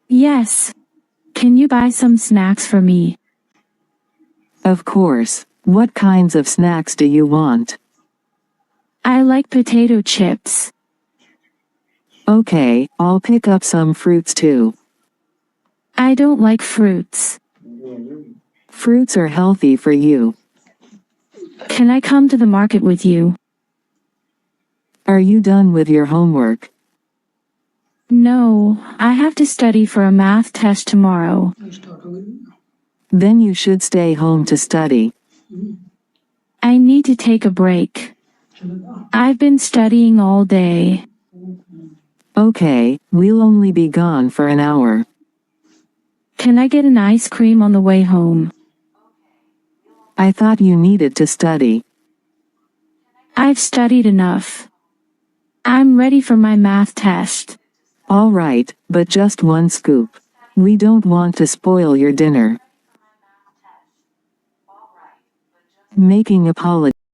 Yes. Can you buy some snacks for me? Of course. What kinds of snacks do you want? I like potato chips. Okay, I'll pick up some fruits too. I don't like fruits. Fruits are healthy for you. Can I come to the market with you? Are you done with your homework? No, I have to study for a math test tomorrow. Then you should stay home to study. I need to take a break. I've been studying all day. Okay, we'll only be gone for an hour. Can I get an ice cream on the way home? I thought you needed to study. I've studied enough. I'm ready for my math test. All right, but just one scoop. We don't want to spoil your dinner. Making apologies.